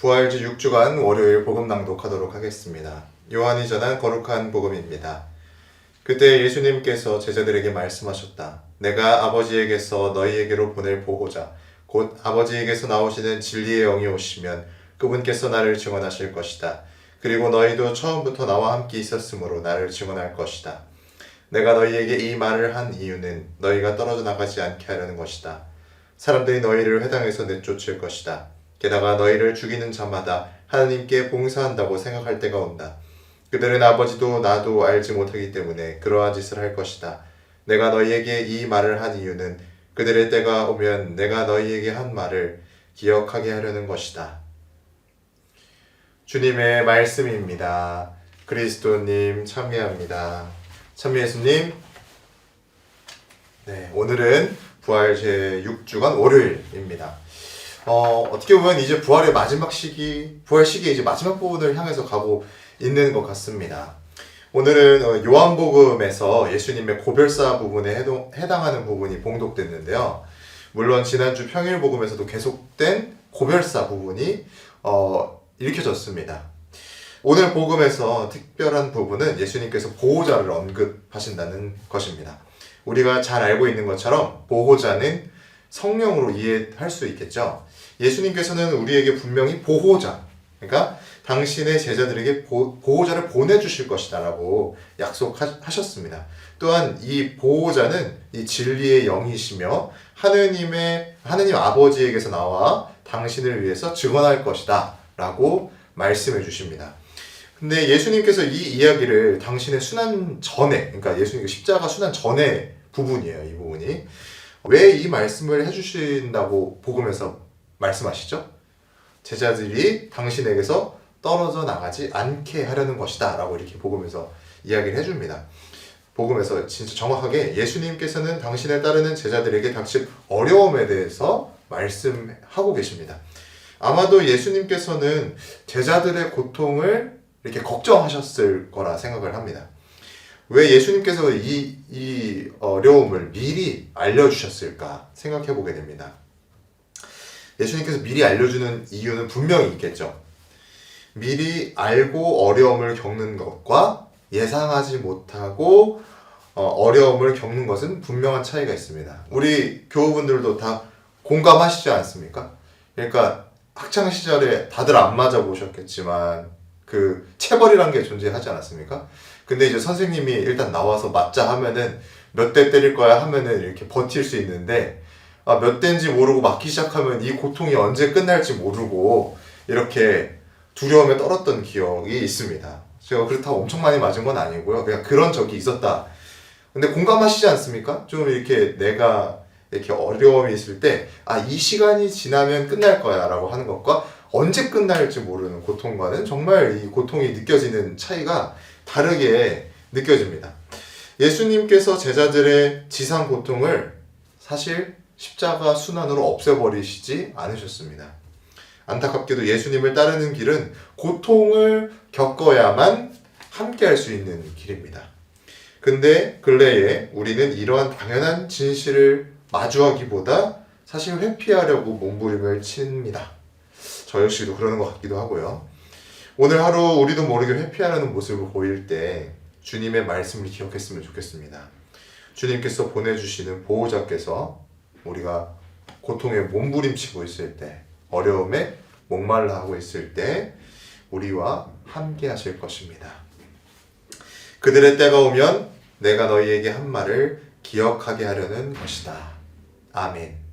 부활주 6주간 월요일 복음 낭독하도록 하겠습니다. 요한이 전한 거룩한 복음입니다. 그때 예수님께서 제자들에게 말씀하셨다. 내가 아버지에게서 너희에게로 보낼 보호자, 곧 아버지에게서 나오시는 진리의 영이 오시면 그분께서 나를 증언하실 것이다. 그리고 너희도 처음부터 나와 함께 있었으므로 나를 증언할 것이다. 내가 너희에게 이 말을 한 이유는 너희가 떨어져 나가지 않게 하려는 것이다. 사람들이 너희를 회당에서 내쫓을 것이다. 게다가 너희를 죽이는 자마다 하나님께 봉사한다고 생각할 때가 온다. 그들은 아버지도 나도 알지 못하기 때문에 그러한 짓을 할 것이다. 내가 너희에게 이 말을 한 이유는 그들의 때가 오면 내가 너희에게 한 말을 기억하게 하려는 것이다. 주님의 말씀입니다. 그리스도님 참여합니다. 참여 예수님. 네, 오늘은 부활 제6주간 월요일입니다. 어떻게 보면 이제 부활의 마지막 시기, 부활 시기의 이제 마지막 부분을 향해서 가고 있는 것 같습니다. 오늘은 요한복음에서 예수님의 고별사 부분에 해당하는 부분이 봉독됐는데요. 물론 지난주 평일복음에서도 계속된 고별사 부분이 읽혀졌습니다. 오늘 복음에서 특별한 부분은 예수님께서 보호자를 언급하신다는 것입니다. 우리가 잘 알고 있는 것처럼 보호자는 성령으로 이해할 수 있겠죠. 예수님께서는 우리에게 분명히 보호자, 그러니까 당신의 제자들에게 보호자를 보내주실 것이다 라고 약속하셨습니다. 또한 이 보호자는 이 진리의 영이시며 하느님 아버지에게서 나와 당신을 위해서 증언할 것이다 라고 말씀해 주십니다. 근데 예수님께서 이 이야기를 당신의 순환 전에, 그러니까 예수님 십자가 순환 전의 부분이에요. 이 부분이. 왜 이 말씀을 해주신다고 복음에서 말씀하시죠? 제자들이 당신에게서 떨어져 나가지 않게 하려는 것이다 라고 이렇게 복음에서 이야기를 해줍니다. 복음에서 진짜 정확하게 예수님께서는 당신을 따르는 제자들에게 닥칠 어려움에 대해서 말씀하고 계십니다. 아마도 예수님께서는 제자들의 고통을 이렇게 걱정하셨을 거라 생각을 합니다. 왜 예수님께서 이 어려움을 미리 알려주셨을까 생각해 보게 됩니다. 예수님께서 미리 알려주는 이유는 분명히 있겠죠. 미리 알고 어려움을 겪는 것과 예상하지 못하고 어려움을 겪는 것은 분명한 차이가 있습니다. 우리 교우분들도 다 공감하시지 않습니까? 그러니까 학창시절에 다들 안 맞아보셨겠지만 그 체벌이란 게 존재하지 않았습니까? 근데 이제 선생님이 일단 나와서 맞자 하면은 몇 대 때릴 거야 하면은 이렇게 버틸 수 있는데 몇 대인지 모르고 맞기 시작하면 이 고통이 언제 끝날지 모르고 이렇게 두려움에 떨었던 기억이 있습니다. 제가 그렇다고 엄청 많이 맞은 건 아니고요. 그냥 그런 적이 있었다. 근데 공감하시지 않습니까? 좀 이렇게 내가 이렇게 어려움이 있을 때 이 시간이 지나면 끝날 거야 라고 하는 것과 언제 끝날지 모르는 고통과는 정말 이 고통이 느껴지는 차이가 다르게 느껴집니다. 예수님께서 제자들의 지상 고통을 사실 십자가 순환으로 없애버리시지 않으셨습니다. 안타깝게도 예수님을 따르는 길은 고통을 겪어야만 함께 할 수 있는 길입니다. 근데 근래에 우리는 이러한 당연한 진실을 마주하기보다 사실 회피하려고 몸부림을 칩니다. 저 역시도 그러는 것 같기도 하고요. 오늘 하루 우리도 모르게 회피하려는 모습을 보일 때 주님의 말씀을 기억했으면 좋겠습니다. 주님께서 보내주시는 보호자께서 우리가 고통에 몸부림치고 있을 때, 어려움에 목말라 하고 있을 때 우리와 함께 하실 것입니다. 그들의 때가 오면 내가 너희에게 한 말을 기억하게 하려는 것이다. 아멘.